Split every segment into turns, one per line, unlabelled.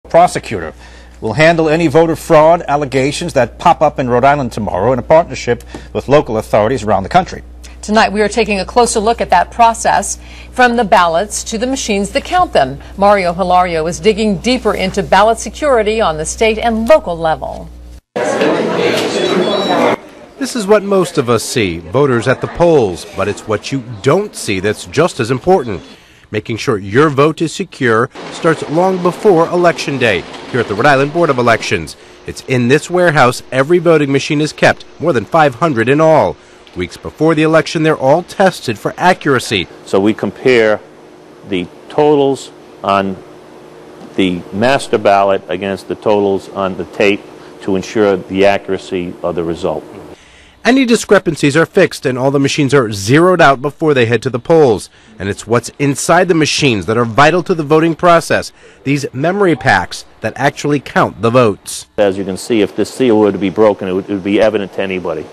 Prosecutor will handle any voter fraud allegations that pop up in Rhode Island tomorrow in a partnership with local authorities around the country.
Tonight, we are taking a closer look at that process, from the ballots to the machines that count them. Mario Hilario is digging deeper into ballot security on the state and local level.
This is what most of us see, voters at the polls, but it's what you don't see that's just as important. Making sure your vote is secure starts long before Election Day here at the Rhode Island Board of Elections. It's in this warehouse every voting machine is kept, more than 500 in all. Weeks before the election, they're all tested for accuracy.
So we compare the totals on the master ballot against the totals on the tape to ensure the accuracy of the result.
Any discrepancies are fixed and all the machines are zeroed out before they head to the polls. And it's what's inside the machines that are vital to the voting process, these memory packs that actually count the votes.
As you can see, if this seal were to be broken, it would be evident to anybody.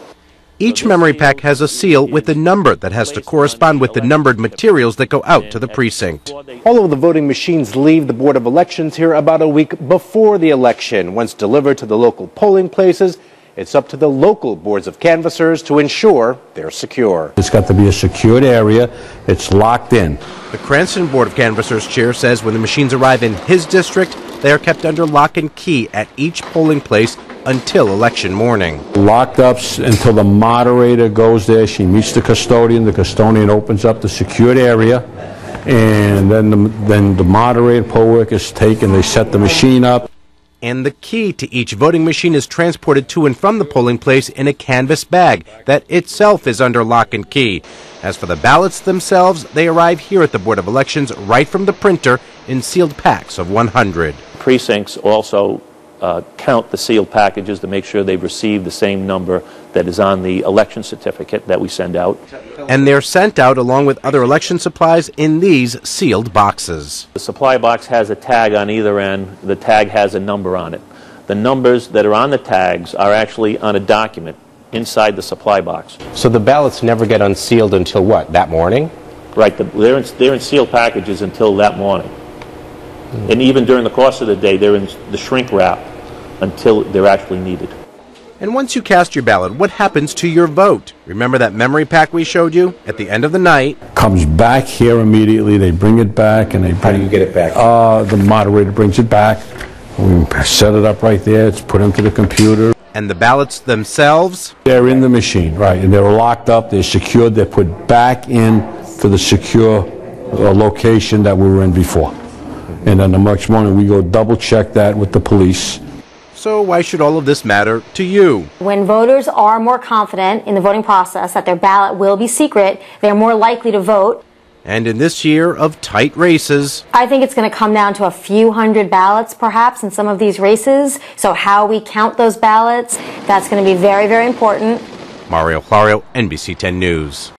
Each memory pack has a seal with a number that has to correspond with the numbered materials that go out to the precinct.
All of the voting machines leave the Board of Elections here about a week before the election. Once delivered to the local polling places, it's up to the local boards of canvassers to ensure they're secure.
It's got to be a secured area. It's locked in.
The CRANSTON Board of Canvassers chair says when the machines arrive in his district, they are kept under lock and key at each polling place until election morning.
Locked up until the moderator goes there. She meets the custodian. The custodian opens up the secured area, and then the moderator, poll workers take and they set the machine up.
And the key to each voting machine is transported to and from the polling place in a canvas bag that itself is under lock and key. As for the ballots themselves, they arrive here at the Board of Elections right from the printer in sealed packs of 100.
Precincts also count the sealed packages to make sure they've received the same number that is on the election certificate that we send out.
And they're sent out along with other election supplies in these sealed boxes.
The supply box has a tag on either end. The tag has a number on it. The numbers that are on the tags are actually on a document inside the supply box.
So the ballots never get unsealed until what, that morning?
Right, they're in sealed packages until that morning. And even during the course of the day, they're in the shrink wrap until they're actually needed.
And once you cast your ballot, what happens to your vote? Remember that memory pack we showed you? At the end of the night,
Comes back here immediately. They bring it back, and they bring.
How do you get it back?
The moderator brings it back. We set it up right there. It's put into the computer.
and the ballots themselves?
They're in the machine, right, and they're locked up. They're secured. They're put back in to the secure location that we were in before. And then the next morning we go double check that with the police.
So why should all of this matter to you?
When voters are more confident in the voting process that their ballot will be secret, they're more likely to vote.
And in this year of tight races,
I think it's going to come down to a few hundred ballots perhaps in some of these races. So how we count those ballots, that's going to be very, very important.
Mario Hilario, NBC 10 News.